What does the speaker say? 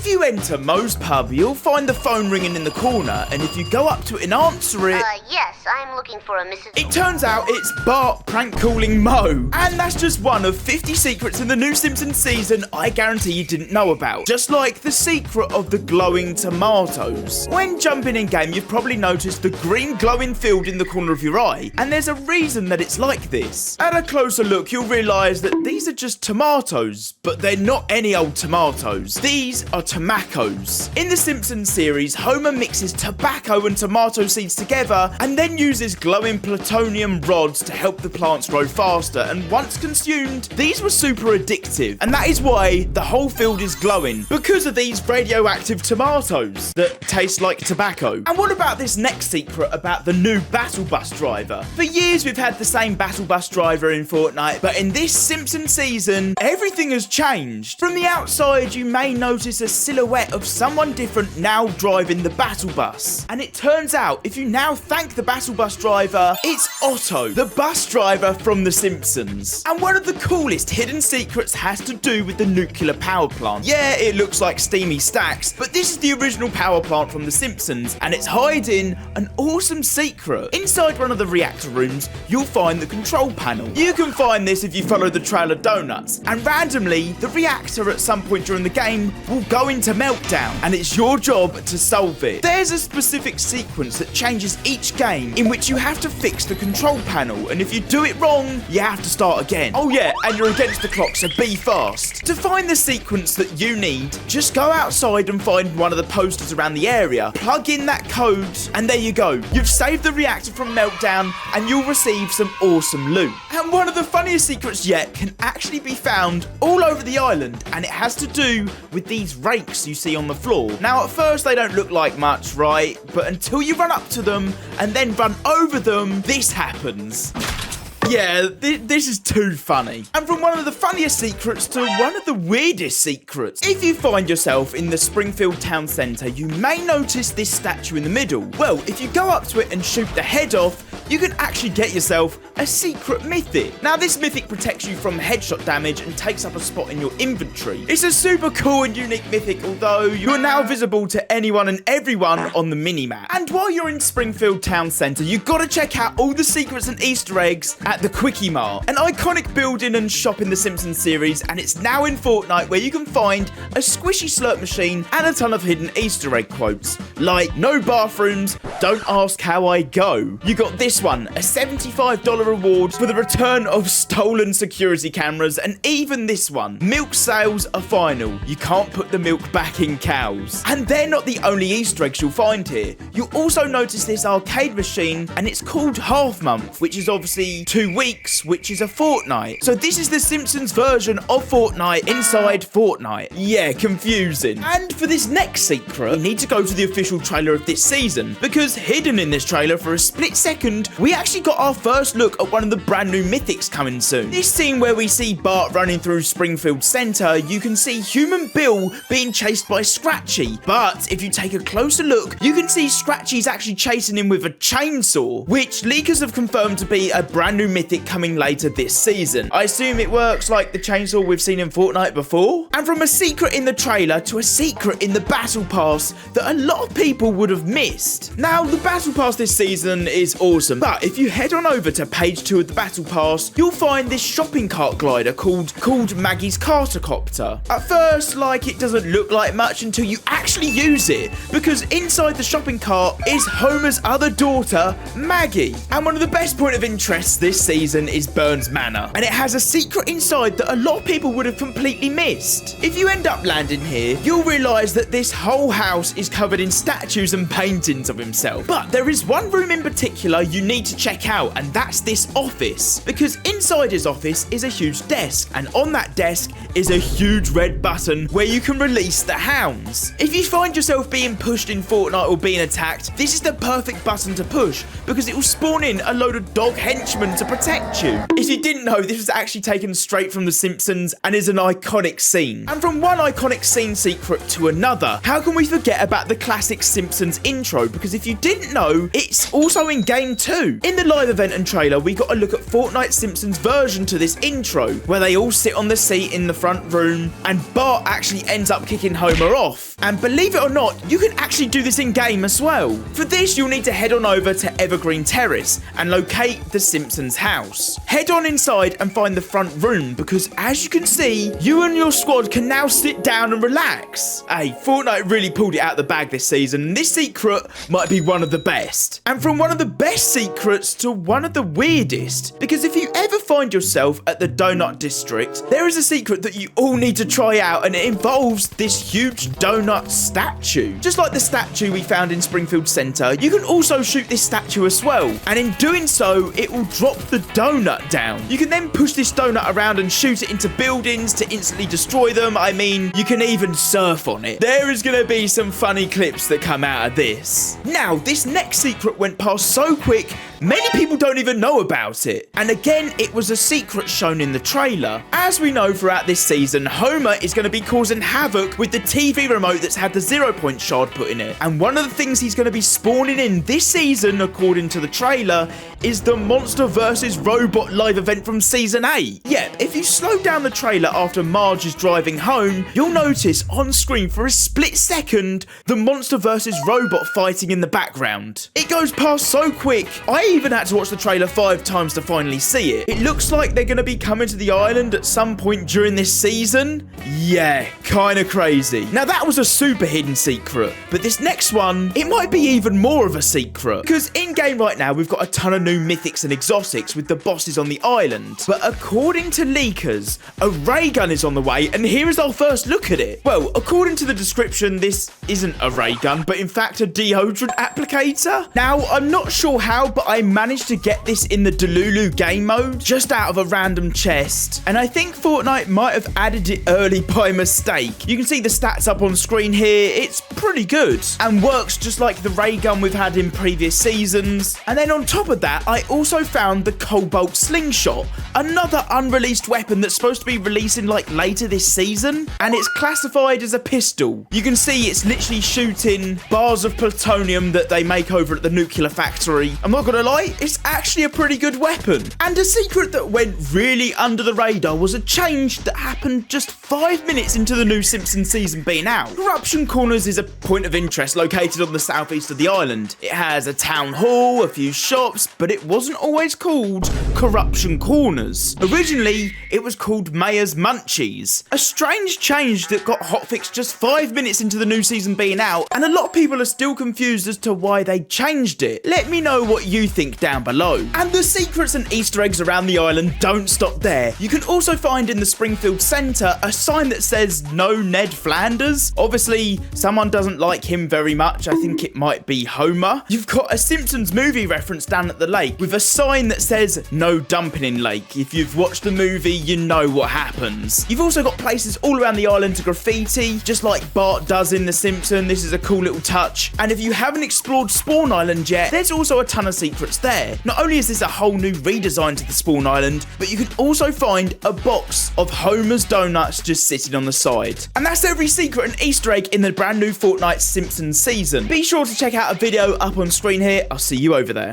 you enter Moe's pub, you'll find the phone ringing in the corner, and if you go up to it and answer it... Yes, I'm looking for a Mrs. It turns out it's Bart prank calling Moe. And that's just one of 50 secrets in the new Simpsons season I guarantee you didn't know about. Just like the secret of the glowing tomatoes. When jumping in game, you've probably noticed the green glowing field in the corner of your eye, and there's a reason that it's like this. At a closer look, you'll realise that these are just tomatoes, but they're not any old tomatoes. These are tomaccos. In the Simpsons series, Homer mixes tobacco and tomato seeds together and then uses glowing plutonium rods to help the plants grow faster, and once consumed, these were super addictive, and that is why the whole field is glowing, because of these radioactive tomatoes that taste like tobacco. And what about this next secret about the new battle bus driver? For years we've had the same battle bus driver in Fortnite, but in this Simpsons season, everything has changed. From the outside, you may notice a silhouette of someone different now driving the battle bus. And it turns out, if you now thank the battle bus driver, it's Otto, the bus driver from The Simpsons. And one of the coolest hidden secrets has to do with the nuclear power plant. Yeah, it looks like steamy stacks, but this is the original power plant from The Simpsons, and it's hiding an awesome secret. Inside one of the reactor rooms, you'll find the control panel. You can find this if you follow the trail of donuts, and randomly, the reactor at some point during the game will go into meltdown, and it's your job to solve it. There's a specific sequence that changes each game in which you have to fix the control panel, and if you do it wrong, you have to start again. Oh yeah, and you're against the clock, so be fast. To find the sequence that you need, just go outside and find one of the posters around the area, plug in that code, and there you go. You've saved the reactor from meltdown, and you'll receive some awesome loot. And one of the funniest secrets yet can actually be found all over the island, and it has to do with these rakes you see on the floor. Now at first they don't look like much, right? But until you run up to them and then run over them, this happens. Yeah, this is too funny. And from one of the funniest secrets to one of the weirdest secrets. If you find yourself in the Springfield town centre, you may notice this statue in the middle. Well, if you go up to it and shoot the head off, you can actually get yourself a secret mythic. Now, this mythic protects you from headshot damage and takes up a spot in your inventory. It's a super cool and unique mythic, although you're now visible to anyone and everyone on the minimap. And while you're in Springfield town centre, you've got to check out all the secrets and Easter eggs at the Kwik-E-Mart, an iconic building and shop in the Simpsons series, and it's now in Fortnite, where you can find a squishy slurp machine and a ton of hidden Easter egg quotes, like no bathrooms, don't ask how I go. You got this one, a $75 reward for the return of stolen security cameras, and even this one, milk sales are final, you can't put the milk back in cows. And they're not the only Easter eggs you'll find here. You'll also notice this arcade machine, and it's called Half Month, which is obviously 2 weeks, which is a fortnight. So this is the Simpsons version of Fortnite inside Fortnite. Yeah, confusing. And for this next secret, we need to go to the official trailer of this season, because hidden in this trailer for a split second, we actually got our first look at one of the brand new mythics coming soon. This scene where we see Bart running through Springfield Centre, you can see Human Bill being chased by Scratchy, but if you take a closer look, you can see Scratchy's actually chasing him with a chainsaw, which leakers have confirmed to be a brand new mythic coming later this season. I assume it works like the chainsaw we've seen in Fortnite before. And from a secret in the trailer to a secret in the Battle Pass that a lot of people would have missed. Now, the Battle Pass this season is awesome, but if you head on over to page 2 of the Battle Pass, you'll find this shopping cart glider called Maggie's Cartercopter. At first, it doesn't look like much until you actually use it, because inside the shopping cart is Homer's other daughter, Maggie. And one of the best point of interest this season is Burns Manor, and it has a secret inside that a lot of people would have completely missed. If you end up landing here, you'll realise that this whole house is covered in statues and paintings of himself. But there is one room in particular you need to check out, and that's this office, because inside his office is a huge desk, and on that desk is a huge red button where you can release the hounds. If you find yourself being pushed in Fortnite or being attacked, this is the perfect button to push, because it will spawn in a load of dog henchmen to protect you. If you didn't know, this was actually taken straight from The Simpsons and is an iconic scene. And from one iconic scene secret to another, how can we forget about the classic Simpsons intro? Because if you didn't know, it's also in game 2. In the live event and trailer, we got a look at Fortnite Simpsons version to this intro, where they all sit on the seat in the front room, and Bart actually ends up kicking Homer off. And believe it or not, you can actually do this in game as well. For this, you'll need to head on over to Evergreen Terrace and locate the Simpsons house. Head on inside and find the front room, because as you can see, you and your squad can now sit down and relax. Hey, Fortnite really pulled it out the bag this season, and this secret might be one of the best. And from one of the best secrets to one of the weirdest, because if you ever find yourself at the Donut District, there is a secret that you all need to try out, and it involves this huge donut statue. Just like the statue we found in Springfield Center, you can also shoot this statue as well, and in doing so, it will drop the donut down. You can then push this donut around and shoot it into buildings to instantly destroy them. I mean, you can even surf on it. There is going to be some funny clips that come out of this. Now, this next secret went past so quick, many people don't even know about it. And again, it was a secret shown in the trailer. As we know throughout this season, Homer is going to be causing havoc with the TV remote that's had the 0-point shard put in it. And one of the things he's going to be spawning in this season, according to the trailer, is the Monster vs. Robot live event from Season 8. Yeah, if you slow down the trailer after Marge is driving home, you'll notice on screen for a split second, the Monster vs. Robot fighting in the background. It goes past so quick, I even had to watch the trailer 5 times to finally see it. It looks like they're going to be coming to the island at some point during this season. Yeah, kind of crazy. Now that was a super hidden secret, but this next one, it might be even more of a secret. Because in game right now, we've got a ton of new mythics and exotics with the bosses on the island. But according to leakers, a ray gun is on the way, and here is our first look at it. Well, according to the description, this isn't a ray gun, but in fact a deodorant applicator. Now, I'm not sure how, but I managed to get this in the Delulu game mode, just out of a random chest. And I think Fortnite might have added it early by mistake. You can see the stats up on screen here. It's pretty good and works just like the ray gun we've had in previous seasons. And then on top of that, I also found the Cobalt Slingshot, another unreleased weapon that's supposed to be releasing like later this season, and it's classified as a pistol. You can see it's literally shooting bars of plutonium that they make over at the nuclear factory. I'm not gonna lie, it's actually a pretty good weapon. And a secret that went really under the radar was a change that happened just 5 minutes into the new Simpsons season being out. Corruption Corners is a point of interest located on the southeast of the island. It has a town hall, a few shops, but it wasn't always called Corruption Corners. Originally, it was called Mayor's Munchies. A strange change that got hotfixed just 5 minutes into the new season being out, and a lot of people are still confused as to why they changed it. Let me know what you think down below. And the secrets and Easter eggs around the island don't stop there. You can also find in the Springfield Center a sign that says no Ned Flanders. Obviously, someone doesn't like him very much. I think it might be Homer. You've got a Simpsons movie reference down at the lake with a sign that says no dumping in lake. If you've watched the movie, you know what happens. You've also got places all around the island to graffiti, just like Bart does in The Simpsons. This is a cool little touch. And if you haven't explored Spawn Island yet, there's also a ton of secrets there. Not only is this a whole new redesign to the Spawn Island, but you can also find a box of Homer's donuts just sitting on the side. And that's every secret and Easter egg in the brand new Fortnite Simpsons season. Be sure to check out a video up on screen here. I'll see you over there.